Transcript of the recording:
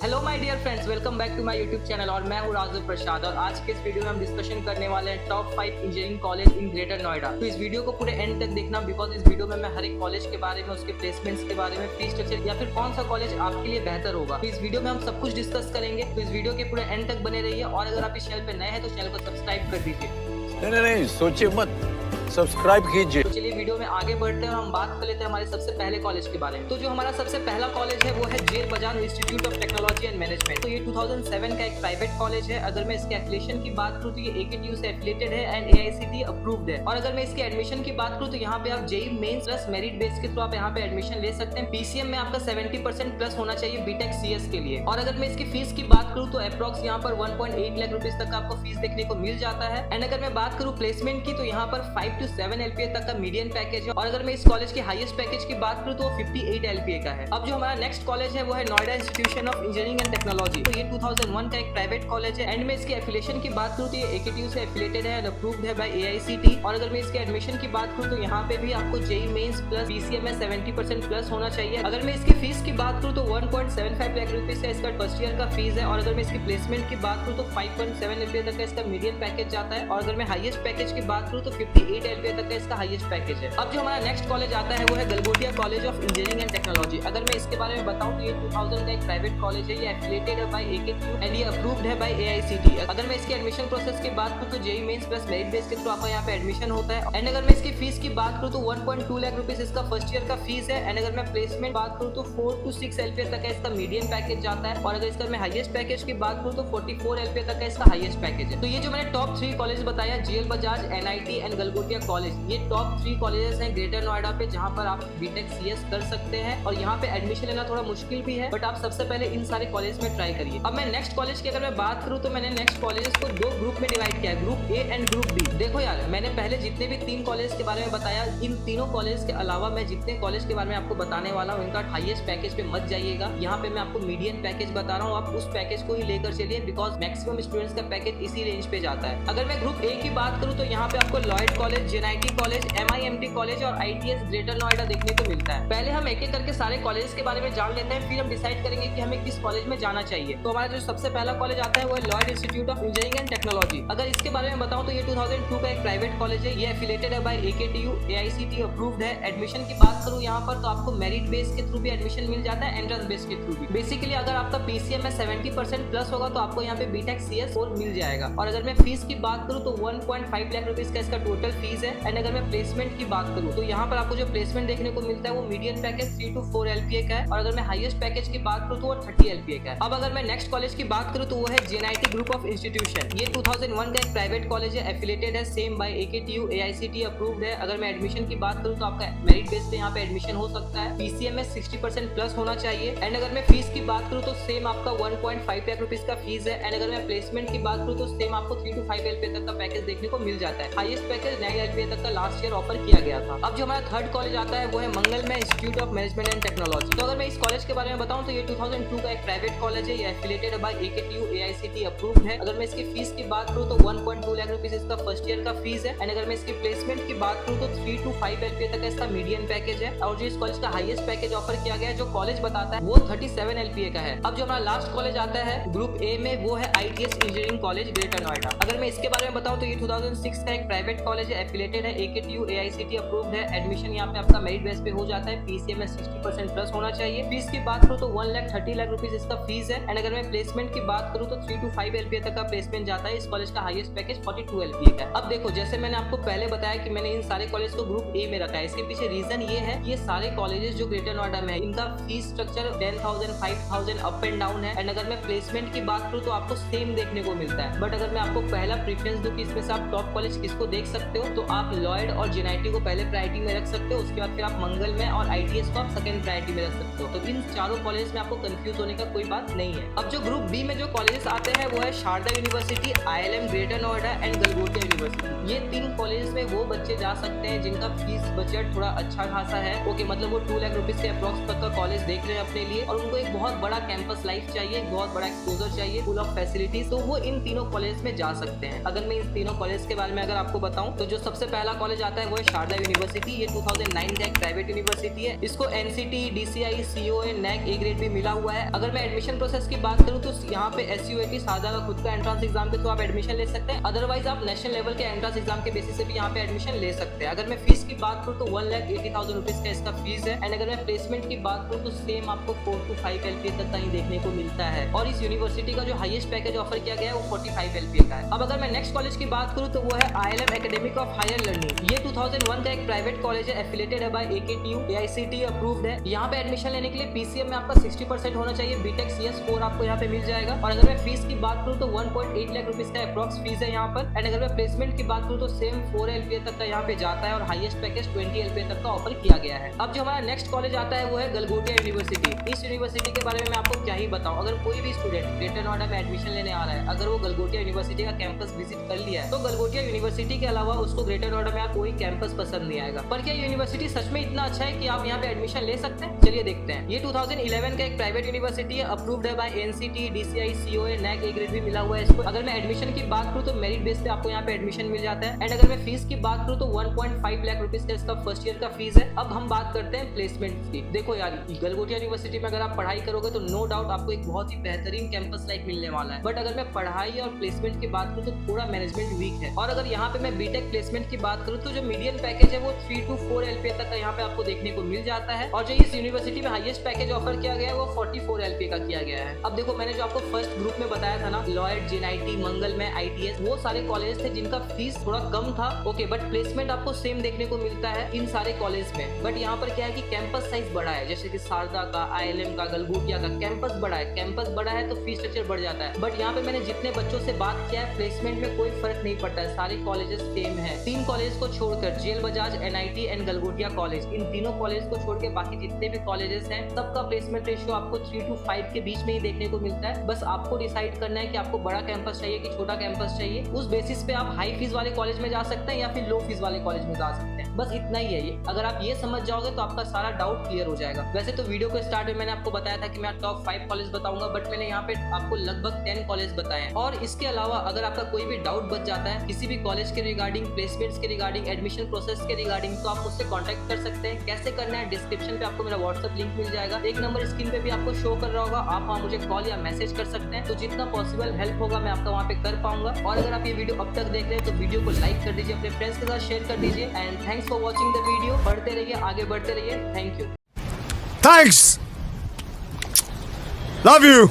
Hello my dear friends, welcome back to my YouTube channel. और मैं हूँ राजू प्रसाद और आज के इस वीडियो में हम डिस्कशन करने वाले हैं top 5 engineering college in greater Noida. तो इस वीडियो को पूरे एंड तक देखना, बिकॉज इस वीडियो में मैं हर एक कॉलेज के बारे में, उसके प्लेसमेंट्स के बारे में, फीस स्ट्रक्चर या फिर कौन सा कॉलेज आपके लिए बेहतर होगा, तो इस वीडियो में हम सब कुछ डिस्कस करेंगे। तो इस वीडियो के पूरे एंड तक बने रहिए और अगर आप इस चैनल पर नए हैं तो चैनल को सब्सक्राइब कर दीजिए। नहीं, सोचिए मत, सब्सक्राइब कीजिए। तो चलिए वीडियो में आगे बढ़ते हैं और हम बात कर लेते हैं हमारे सबसे पहले कॉलेज के बारे में। तो जो हमारा सबसे पहला कॉलेज है वो है जेल बजान institute of technology and management. तो ये 2007 का एक प्राइवेट कॉलेज है। अगर मैं इसके एफिलिएशन की बात करूँ तो ये AKTU से एफिलिएटेड है एंड AICTE अप्रूव्ड है। और अगर मैं इसके एडमिशन की बात करूँ तो यहाँ पे आप JEE mains plus merit base के थ्रू आप यहाँ पे एडमिशन ले सकते हैं। PCM में आपका 70% प्लस होना चाहिए बीटेक CS के लिए। और अगर मैं इसकी फीस की बात करूँ तो अप्रॉक्स यहाँ पर 1.8 लाख रुपीज तक आपको फीस देखने को मिल जाता है। एंड अगर मैं बात करूँ प्लेसमेंट की तो यहाँ पर 5 to 7 LPA तक का मीडियन पैकेज है। और अगर मैं इस कॉलेज के हाईएस्ट पैकेज की बात करूँ तो वो 58 LPA का है। अब जो हमारा नेक्स्ट कॉलेज है वो है Noida institution of engineering and technology. तो ये 2001 का एक प्राइवेट कॉलेज है। एंड में इसके एफिलिएशन की बात करूँ तो ये AKTU से एफिलिएटेड है एंड अप्रूव्ड है बाय AICTE। और अगर मैं इसके एडमिशन की बात करूँ तो यहाँ पे भी आपको JEE मेंस प्लस PCM में 70% प्लस होना चाहिए। अगर मैं इसकी फीस की बात करूँ तो 1.75 लाख रुपीज का इसका फर्स्ट ईयर का फीस है। और अगर मैं इसकी प्लेसमेंट की बात करूँ तो 5.7 LPA तक का इसका मीडियन पैकेज जाता है। और अगर मैं हाईएस्ट पैकेज की बात करूँ तो 58 LPA तक का इसका हाईएस्ट पैकेज है। अब जो हमारा नेक्स्ट कॉलेज आता है वो है Galgotia college of engineering and technology. अगर मैं इसके बारे में बताऊं तो ये 2000 का एक प्राइवेट कॉलेज है। ये एफिलिएटेड है बाय AKTU एंड ये अप्रूव्ड है बाय AICTE। अगर मैं इसके एडमिशन प्रोसेस की बात करूं तो JEE mains plus merit base के थ्रू आपका यहाँ पे एडमिशन होता है। एंड अगर मैं इसकी फीस की बात करूं तो 1.2 लाख रुपीज इसका फर्स्ट ईयर का फीस है। एंड अगर मैं प्लेसमेंट बात करूं तो 4 to 6 LPA तक का इसका मीडियम पैकेज जाता है। और अगर इसका मैं हाईएस्ट पैकेज की बात करूं तो 44 LPA तक का इसका हाईएस्ट पैकेज है। तो ये जो मैंने टॉप 3 कॉलेज बताया, GL Bajaj, NIT and Galgotia college, ये टॉप 3 कॉलेजेस हैं ग्रेटर नोएडा पे जहाँ पर आप बीटेक CS कर सकते हैं। और यहाँ पे एडमिशन लेना थोड़ा मुश्किल भी है, बट आप सबसे पहले इन सारे कॉलेज में ट्राई करिए। अब मैं नेक्स्ट कॉलेज की अगर मैं बात करूँ तो मैंने नेक्स्ट कॉलेजेस को 2 ग्रुप में डिवाइड किया है, group A and group B। देखो यार, मैंने पहले जितने भी 3 कॉलेज के बारे में बताया, इन तीनों कॉलेज के अलावा मैं जितने कॉलेज के बारे में आपको बताने वाला हूँ इनका हाईएस्ट पैकेज पे मत जाइएगा। यहाँ पे मैं आपको मीडियन पैकेज बता रहा हूँ, आप उस पैकेज को ही लेकर चलिए, बिकॉज मैक्सिमम स्टूडेंट्स का पैकेज इसी रेंज पे जाता है। अगर मैं ग्रुप A की बात करूँ तो यहाँ पे आपको Lloyd college, JNIT college, MIMT college और ITS ग्रेटर नोएडा देखने को मिलता है। पहले हम एक एक करके सारे कॉलेज के बारे में जान लेते हैं, फिर हम डिसाइड करेंगे कि हमें किस कॉलेज में जाना चाहिए। तो हमारा जो सबसे पहला कॉलेज आता है वो है Lloyd institute of engineering and technology. अगर इसके बारे में बताऊं तो ये 2002 का एक प्राइवेट कॉलेज है। ये एफिलिएटेड है बाय AKTU, AICTE अप्रूव्ड है। एडमिशन की बात करूं यहाँ पर तो आपको मेरिट बेस के थ्रू भी एडमिशन मिल जाता है, एंट्रेंस बेस के थ्रू भी। बेसिकली अगर आपका PCM में 70% प्लस होगा तो आपको यहाँ पे बीटेक CS और मिल जाएगा। और अगर मैं फीस की बात करूँ तो 1.5 लाख रुपीज का इसका टोटल फीस है। एंड अगर मैं प्लेसमेंट की बात करूँ तो यहाँ पर आपको जो प्लेसमेंट देखने को मिलता है वो मीडियम पैकेज 3 to 4 LPA का है। और अगर मैं हाईएस्ट पैकेज की बात करूँ तो वो 30 LPA का है। अब अगर मैं नेक्स्ट कॉलेज की बात करूँ तो वो है JNIT ग्रुप ऑफ इंस्टीट्यूशन। ये 2001 का एक प्राइवेट कॉलेज है, एफिलिएटेड है same by AKTU, AICTE approved है। अगर मैं एडमिशन की बात करूँ तो आपका मेरिट बेस पे यहाँ पे एडमिशन हो सकता है। PCM में 60% प्लस होना चाहिए। एंड अगर मैं फीस की बात करूँ तो सेम आपका 1.5 लाख रुपीज का फीस है। एंड अगर मैं प्लेसमेंट की बात करूँ तो सेम आपको 3 to 5 LPA तक का पैकेज देखने को मिल जाता है। हाईएस्ट पैकेज 9 LPA तक का लास्ट ईयर ऑफर किया गया था। अब जो हमारा थर्ड कॉलेज आता है वो है मंगलमय institute of management and technology. तो अगर मैं इस कॉलेज के बारे में बताऊं तो ये 2002 का एक प्राइवेट कॉलेज है। ये एफिलिएटेड है बाय AKTU, AICTE अप्रूव्ड है। अगर मैं इसकी फीस की बात करूं तो 1.2 लाख रुपीस इसका फर्स्ट ईयर का फीस है। एंड अगर मैं इसकी प्लेसमेंट की बात करूं तो 3 to 5 LPA तक इसका मीडियन पैकेज है। और जो इस कॉलेज का हाईएस्ट पैकेज ऑफर किया गया है, जो कॉलेज बताता है, वो 37 LPA का है। अब जो हमारा लास्ट कॉलेज आता है ग्रुप A में वो है ITS engineering college greater Noida. अगर मैं इसके बारे में बताऊं तो ये 2006 का एक प्राइवेट कॉलेज है, एफिलिएटेड है AKTU, AICTE अप्रूव्ड है। एडमिशन यहाँ पे आपका मेरिट बेस पे हो जाता है। PCM में 60% प्लस होना चाहिए। फीस की बात करूँ तो 1,30 लाख रुपीज इसका फीस है। एंड अगर मैं प्लेसमेंट की बात करूँ तो 3 to 5 LPA तक का प्लेसमेंट जाता है। इस कॉलेज का हाईएस्ट पैकेज 42 LPA का है। अब देखो, जैसे मैंने आपको पहले बताया कि मैंने इन सारे कॉलेज को ग्रुप A में रखा है, इसके पीछे रीजन ये है कि ये सारे कॉलेजेस जो ग्रेटर नोएडा में है, इनका fees structure 10,000, 5,000 up and down है। एंड अगर मैं प्लेसमेंट की बात करूँ तो आपको सेम देखने को मिलता है। बट अगर मैं आपको पहला प्रेफरेंस दूं कि इसमें से आप टॉप कॉलेज किसको देख सकते हो, तो आप लॉयड और JNIT को पहले प्रायोरिटी में रख सकते हो। उसके बाद फिर आप मंगलमय और ITS को आप सेकंड प्रायोरिटी में रख सकते हो। तो इन चारों कॉलेज में आपको कंफ्यूज होने का कोई बात नहीं है। अब जो ग्रुप B में जो कॉलेजेस आते हैं वो है Sharda university, ILM greater Noida and Galgotia university. ये 3 कॉलेज में वो बच्चे जा सकते हैं जिनका फीस बजट थोड़ा अच्छा खासा है। ओके, मतलब वो 2 लाख रुपीज के अप्रॉक्स तक का कॉलेज देख रहे हैं अपने लिए और उनको एक बहुत बड़ा कैंपस लाइफ चाहिए, एक बहुत बड़ा एक्सपोजर चाहिए, फुल ऑफ फैसिलिटीज, तो वो इन तीनों कॉलेज में जा सकते हैं। अगर मैं इन तीनों कॉलेज के बारे में अगर आपको बताऊं तो जो सबसे पहला कॉलेज आता है वो है शारदा यूनिवर्सिटी। ये 2009 का एक प्राइवेट यूनिवर्सिटी है। इसको NCT, DCI, COA, NAC A grade भी मिला हुआ है। अगर मैं एडमिशन प्रोसेस की बात करूँ तो यहाँ पे SUAT शारदा का खुद का एंट्रेंस एग्जाम के थ्रू आप एडमिशन ले सकते हैं। अदरवाइज आप नेशनल लेवल के एंट्रेंस एग्जाम के बेसिस से भी यहाँ पे एडमिशन ले सकते हैं। अगर मैं फीस की बात करूँ तो 1,80,000 रुपीज का इसका फीस है। एंड अगर मैं प्लेसमेंट की बात करूँ तो सेम आपको 4 to 5 LPA तक कहीं देखने को मिलता है। और इस यूनिवर्सिटी का जो हाईएस्ट पैकेज ऑफर किया गया है वो 45 LPA का है। अब अगर मैं नेक्स्ट कॉलेज की बात करूँ तो वो है ILM academic of higher learning. ये 2001 का एक प्राइवेट कॉलेज है, एफिलेटेड है बाय AKTU, AICTE अप्रूव्ड है। यहाँ पे एडमिशन लेने के लिए PCM में आपका 60% होना चाहिए। BTech CS स्कोर आपको यहाँ पे मिल जाएगा। और अगर मैं फीस की बात करूँ तो 1.8 लाख रुपीज का अप्रॉक्स फीस है यहाँ पर। एंड अगर मैं प्लेसमेंट की बात करूँ तो सेम 4 LPA तक का यहाँ पे जाता है और हाईएस्ट पैकेज 20 LPA तक का ऑफर किया गया है। अब जो हमारा नेक्स्ट कॉलेज आता है वो है गलगोटिया यूनिवर्सिटी। इस यूनिवर्सिटी के बारे में मैं आपको क्या ही बताऊं। अगर कोई भी स्टूडेंट ग्रेटर नोएडा में एडमिशन लेने आ रहा है, अगर वो गलगोटिया यूनिवर्सिटी का कैंपस विजिट कर लिया है तो गलगोटिया यूनिवर्सिटी के अलावा उसको ग्रेटर नोएडा में कोई कैंपस पसंद नहीं आएगा। पर क्या यूनिवर्सिटी सच में इतना अच्छा है कि आप यहाँ पे एडमिशन ले सकते हैं? चलिए देखते हैं। ये 2011 का एक प्राइवेट यूनिवर्सिटी है, अप्रूव्ड है by NCT, DCI, COA, NAC A grade भी मिला हुआ है इसको। अगर मैं एडमिशन की बात करूँ तो मेरिट बेस पे आपको यहाँ पे एडमिशन मिल जाता है। एंड अगर मैं फीस की बात करूँ तो 1.5 लाख रुपीज का इसका फर्स्ट ईयर का फीस है। अब हम बात करते हैं प्लेसमेंट की। देखो यार, गलगोटिया यूनिवर्सिटी में अगर आप पढ़ाई करोगे तो नो डाउट आपको एक बहुत ही बेहतरीन कैंपस लाइफ मिलने वाला है। बट अगर मैं पढ़ाई और प्लेसमेंट की बात करूँ तो थोड़ा मैनेजमेंट वीक है। और अगर यहाँ पे मैं बीटेक प्लेसमेंट की बात करूँ तो जो मीडियम पैकेज है वो 3 to 4 LPA तक का यहाँ पे आपको देखने को मिल जाता है। और जो इस यूनिवर्सिटी में हाईएस्ट पैकेज ऑफर किया गया है वो 44 LPA का किया गया है। अब देखो, मैंने जो आपको फर्स्ट ग्रुप में बताया था ना, लॉयड, JNIT, मंगल में, ITS, वो सारे कॉलेज थे जिनका फीस थोड़ा कम था। ओके, बट प्लेसमेंट आपको सेम देखने को मिलता है इन सारे कॉलेज में। बट यहाँ पर क्या है कि कैंपस साइज बड़ा है, जैसे कि शारदा का, ILM का, गलगोटिया का कैंपस बड़ा है। कैंपस बड़ा है तो फीस स्ट्रक्चर बढ़ जाता है। बट यहाँ पे मैंने जितने बच्चों से बात किया है, प्लेसमेंट में कोई फर्क नहीं पड़ता है, सारे कॉलेजेस सेम है। 3 कॉलेज को छोड़कर, जेल Bajaj, NIT and Galgotia college, इन तीनों कॉलेज को छोड़ के बाकी जितने भी कॉलेजेस हैं सबका प्लेसमेंट रेशियो आपको 3 to 5 के बीच में ही देखने को मिलता है। बस आपको डिसाइड करना है कि आपको बड़ा कैंपस चाहिए कि छोटा कैंपस चाहिए। उस बेसिस पे आप हाई फीस वाले कॉलेज में जा सकते हैं या फिर लो फीस वाले कॉलेज में जा सकते हैं। बस इतना ही है ये। अगर आप ये समझ जाओगे तो आपका सारा डाउट क्लियर हो जाएगा। वैसे तो वीडियो को स्टार्ट में मैंने आपको बताया था कि मैं टॉप 5 कॉलेज बताऊंगा, बट मैंने यहाँ पे आपको लगभग 10 कॉलेज बताए हैं। और इसके अलावा अगर आपका कोई भी डाउट बच जाता है किसी भी कॉलेज के रिगार्डिंग, प्लेसमेंट्स के रिगार्डिंग, एडमिशन प्रोसेस के रिगार्डिंग, तो आप मुझसे कॉन्टैक्ट कर सकते हैं। कैसे करना है, डिस्क्रिप्शन पे आपको मेरा व्हाट्सएप लिंक मिल जाएगा। एक नंबर स्क्रीन पे भी आपको शो कर रहा होगा, आप वहाँ मुझे कॉल या मैसेज कर सकते हैं। तो जितना पॉसिबल हेल्प होगा मैं आपका वहाँ पे कर पाऊंगा। और अगर आप ये वीडियो अब तक देख रहे हैं तो वीडियो को लाइक कर दीजिए, अपने फ्रेंड्स के साथ शेयर कर दीजिए। And thanks for watching the video. बढ़ते रहिए, आगे बढ़ते रहिए। Thank you. Thanks. Love you.